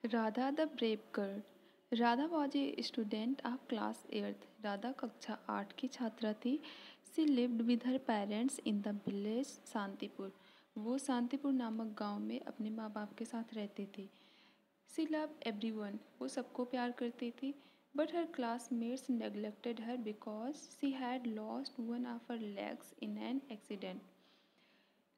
Radha the brave girl. Radha was a student of class 8th. Radha कक्षा 8 की छात्रा थी. She lived with her parents in the village Shantipur. वो शांतिपुर नामक गांव में अपने माँ बाप के साथ रहती थी. She loved everyone. वो सबको प्यार करती थी. But her classmates neglected her because she had lost one of her legs in an accident.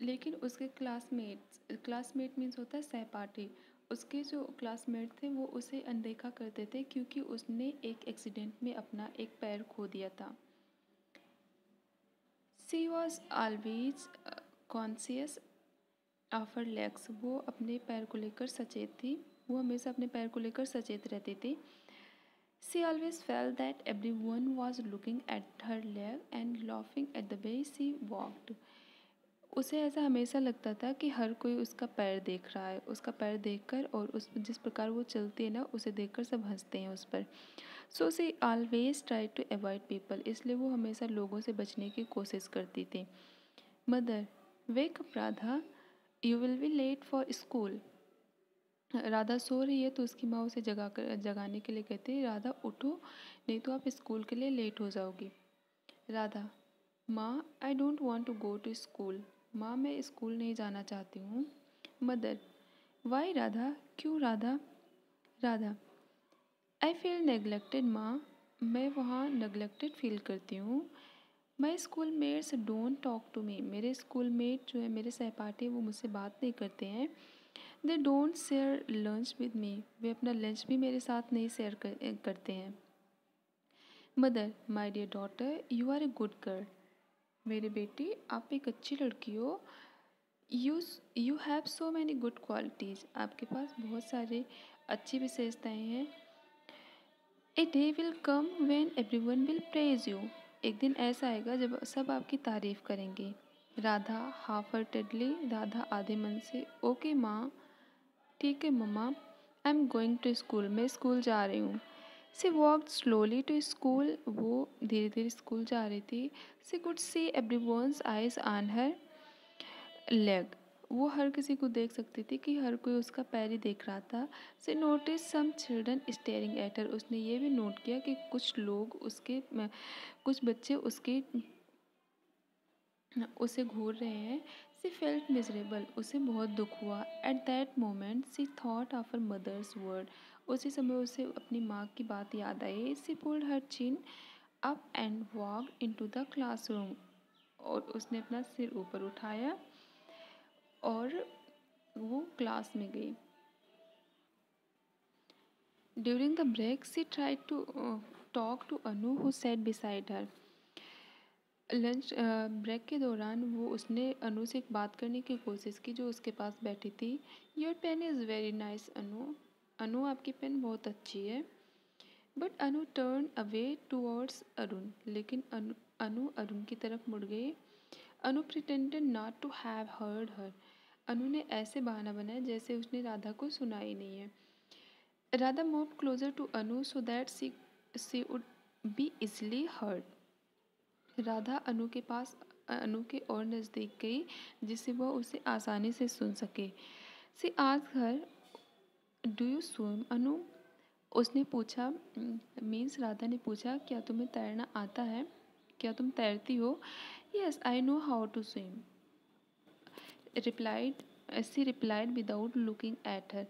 लेकिन उसके क्लासमेट मीन्स होता है सहपाठी. उसके जो क्लासमेट थे वो उसे अनदेखा करते थे क्योंकि उसने एक एक्सीडेंट में अपना एक पैर खो दिया था. She was always conscious of her legs. वो अपने पैर को लेकर सचेत थी. वो हमेशा अपने पैर को लेकर सचेत रहती थी. She always felt that every one was looking at her leg and laughing at the way she walked. उसे ऐसा हमेशा लगता था कि हर कोई उसका पैर देख रहा है. उसका पैर देखकर और उस जिस प्रकार वो चलती है ना उसे देखकर सब हंसते हैं उस पर. So she always try to avoid people. इसलिए वो हमेशा लोगों से बचने की कोशिश करती थी. Mother wake up Radha, you will be late for school. Radha सो रही है तो उसकी माँ उसे जगाने के लिए कहती है, राधा उठो नहीं तो आप स्कूल के लिए लेट हो जाओगी. राधा माँ I don't want to go to school. माँ मैं स्कूल नहीं जाना चाहती हूँ. मदर वाई राधा, क्यों Radha. Radha I feel neglected माँ, मैं वहाँ नेग्लेक्टेड फील करती हूँ. My schoolmates don't talk to me. मेरे स्कूल मेट जो है मेरे सहपाठी वो मुझसे बात नहीं करते हैं. They don't share lunch with me. वे अपना लंच भी मेरे साथ नहीं शेयर करते हैं. Mother my dear daughter you are a good girl. मेरे बेटी आप एक अच्छी लड़की हो. You have so many good qualities. आपके पास बहुत सारे अच्छी विशेषताएं हैं. A day will come when everyone will praise you. एक दिन ऐसा आएगा जब सब आपकी तारीफ़ करेंगे. Radha half heartedly. राधा आधे मन से ओके माँ, ठीक है मम्मा. I am going to school. मैं स्कूल जा रही हूँ. She walked slowly to school. वो धीरे धीरे स्कूल जा रही थी. She could see everyone's eyes on her leg. वो हर किसी को देख सकती थी कि हर कोई उसका पैर ही देख रहा था. She noticed some children staring at her. उसने ये भी नोट किया कि कुछ लोग कुछ बच्चे उसे घूर रहे हैं. She felt miserable. उसे बहुत दुख हुआ. At that moment she thought of her mother's word. उसी समय उसे अपनी माँ की बात याद आई. She pulled her chin up and walked into the classroom. और उसने अपना सिर ऊपर उठाया और वो क्लास में गई. During the break she try to talk to Anu who sat beside her. Lunch break के दौरान उसने अनु से एक बात करने की कोशिश की जो उसके पास बैठी थी. Your pen is very nice Anu. Anu आपकी पेन बहुत अच्छी है. But Anu turn away towards Arun. लेकिन अनु अरुण की तरफ मुड़ गई. Anu pretended not to have heard her. Anu ने ऐसे बहाना बनाया जैसे उसने राधा को सुना ही नहीं है. Radha move closer to Anu so that she would be easily heard. Radha Anu के और नज़दीक गई जिससे वह उसे आसानी से सुन सके. She asked her do you swim Anu. उसने पूछा मीन्स राधा ने पूछा क्या तुम्हें तैरना आता है, क्या तुम तैरती हो. Yes I know how to swim replied without looking at her.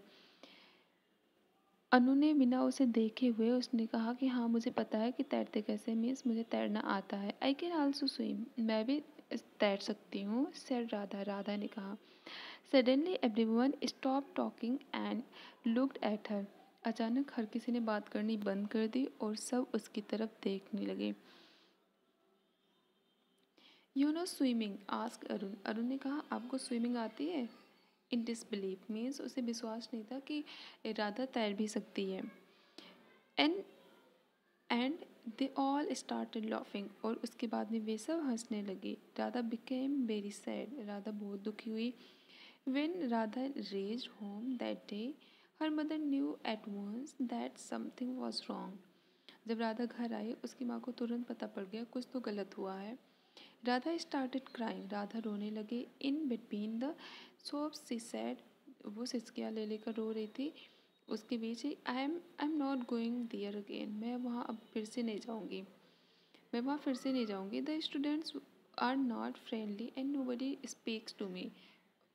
Anu ने बिना उसे देखे हुए उसने कहा कि हाँ मुझे पता है कि तैरते कैसे. मीन्स मुझे तैरना आता है. I can also swim. मैं भी तैर सकती हूँ. सेड राधा ने कहा. Suddenly everyone stop talking and looked at her. अचानक हर किसी ने बात करनी बंद कर दी और सब उसकी तरफ देखने लगे. You know swimming asked Arun. Arun ने कहा आपको स्विमिंग आती है. इन डिसबिलीफ मीन्स उसे विश्वास नहीं था कि राधा तैर भी सकती है. And and they all started laughing. और उसके बाद में वे सब हंसने लगे. Radha became very sad. Radha बहुत दुखी हुई. When Radha reached home that day her mother knew at once that something was wrong. जब राधा घर आई उसकी माँ को तुरंत पता पड़ गया कुछ तो गलत हुआ है. Radha started crying. राधा रोने लगी. In between the sobs she said. वो सिसकियाँ ले लेकर रो रही थी. उसके बीच ही I am not going there again, मैं वहाँ अब फिर से नहीं जाऊँगी, मैं वहाँ फिर से नहीं जाऊँगी। The students are not friendly and nobody speaks to me.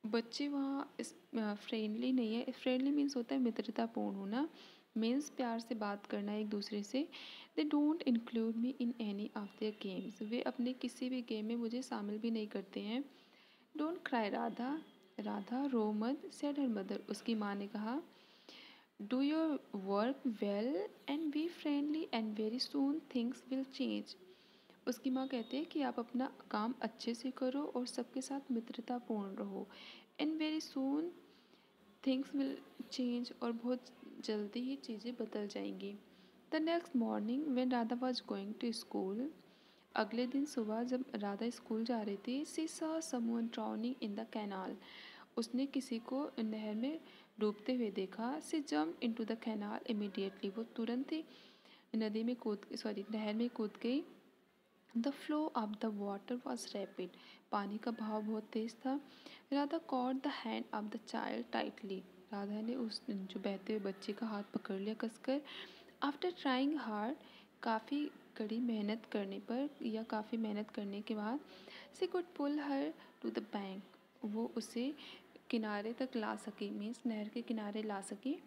बच्चे वहाँ फ्रेंडली नहीं है। फ्रेंडली मीन्स होता है मित्रतापूर्ण होना, मीन्स प्यार से बात करना एक दूसरे से। They don't include me in any of their games, वे अपने किसी भी गेम में मुझे शामिल भी नहीं करते हैं। डोंट क्राई राधा, राधा रो मत, सेड हर मदर, उसकी माँ ने कहा। Do your work well and be friendly and very soon things will change. उसकी माँ कहते हैं कि आप अपना काम अच्छे से करो और सबके साथ मित्रतापूर्ण रहो। And very soon things will change, और बहुत जल्दी ही चीज़ें बदल जाएंगी। The next morning when Radha was going to school, अगले दिन सुबह जब राधा स्कूल जा रही थी, she saw someone drowning in the canal, उसने किसी को नहर में डूबते हुए देखा। She jump into the canal immediately, वो तुरंत ही नदी में नहर में कूद गई। The flow of the water was rapid, पानी का बहाव बहुत तेज था। Radha caught the hand of the child tightly, Radha ने उस जो बहते हुए बच्चे का हाथ पकड़ लिया कसकर। आफ्टर ट्राइंग हार्ड, काफ़ी कड़ी मेहनत करने पर या काफ़ी मेहनत करने के बाद, she could pull her to the bank, वो उसे किनारे तक ला सकी, मीन्स नहर के किनारे ला सकी।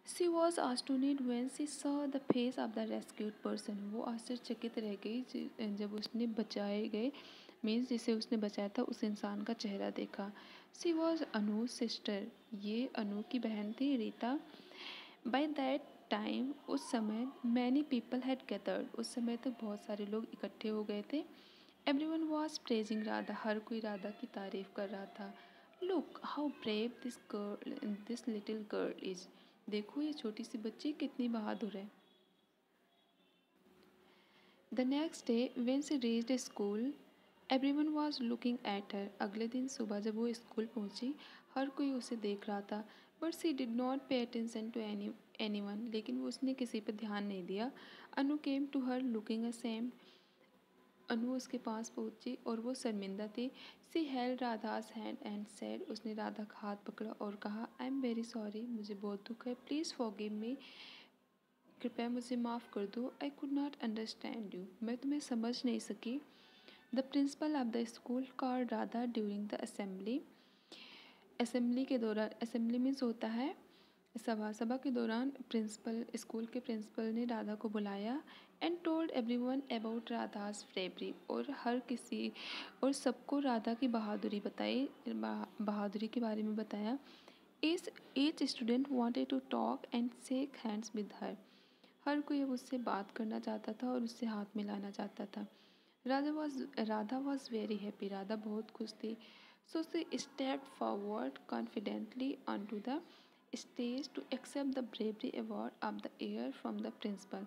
सी was astonished when she saw the face of the rescued person, वो आश्चर्यचकित रह गई जब उसने बचाए गए, मीन्स जिसे उसने बचाया था उस इंसान का चेहरा देखा। सी वॉज अनु सिस्टर, ये अनु की बहन थी रीता। बाय दैट टाइम, उस समय, मैनी पीपल हैड गैदर्ड, उस समय तक बहुत सारे लोग इकट्ठे हो गए थे। एवरीवन वॉज प्रेजिंग राधा, हर कोई राधा की तारीफ कर रहा था। Look how brave this little girl is, देखो ये छोटी सी बच्ची कितनी बहादुर है। The next day when she reached school, everyone was looking at हर, अगले दिन सुबह जब वो स्कूल पहुंची, हर कोई उसे देख रहा था। But she did not pay attention to anyone, लेकिन वो उसने किसी पर ध्यान नहीं दिया। Anu came to her looking ashamed, Anu उसके पास पहुंची और वो शर्मिंदा थी। She held Radha's hand and said, उसने राधा का हाथ पकड़ा और कहा, आई एम वेरी सॉरी, मुझे बहुत दुख है, प्लीज़ फॉरगिव मी, कृपया मुझे माफ़ कर दो। I could not understand you, मैं तुम्हें समझ नहीं सकी। The principle of the school called Radha during the assembly, assembly के दौरान, असेंबली मीन्स होता है सभा, सभा के दौरान प्रिंसिपल, स्कूल के प्रिंसिपल ने राधा को बुलाया। And told everyone about Radha's bravery, और हर किसी और सबको राधा की बहादुरी बताई, बहादुरी के बारे में बताया। Each student wanted to talk and shake hands with her, हर कोई अब उससे बात करना चाहता था और उससे हाथ मिलाना चाहता था। Radha was very happy, Radha बहुत खुश थी। So she step forward confidently on to the stage to accept the bravery award of the year from the principal,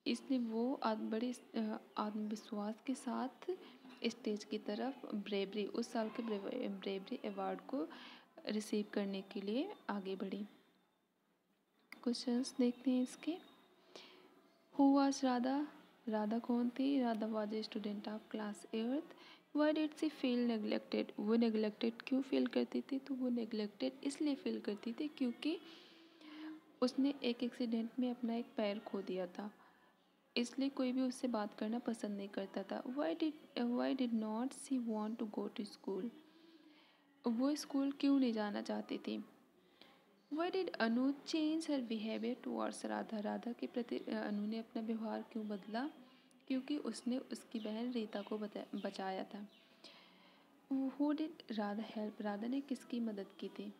इसलिए वो बड़े आत्मविश्वास के साथ स्टेज की तरफ ब्रेवरी, उस साल के ब्रेवरी अवार्ड को रिसीव करने के लिए आगे बढ़ी। क्वेश्चंस देखते हैं इसके। हु वाज राधा, राधा कौन थी? Radha was a student of class 8th। Why did she feel neglected, वो नेगलेक्टेड क्यों फील करती थी? तो वो नेगलेक्टेड इसलिए फील करती थी क्योंकि उसने एक एक्सीडेंट में अपना एक पैर खो दिया था, इसलिए कोई भी उससे बात करना पसंद नहीं करता था। Why did not she want to go to school, वो स्कूल क्यों नहीं जाना चाहती थी। Why did Anu change her behaviour towards Radha, Radha के प्रति अनु ने अपना व्यवहार क्यों बदला? क्योंकि उसने उसकी बहन रीता को बचाया था। Who did Radha help, Radha ने किसकी मदद की थी?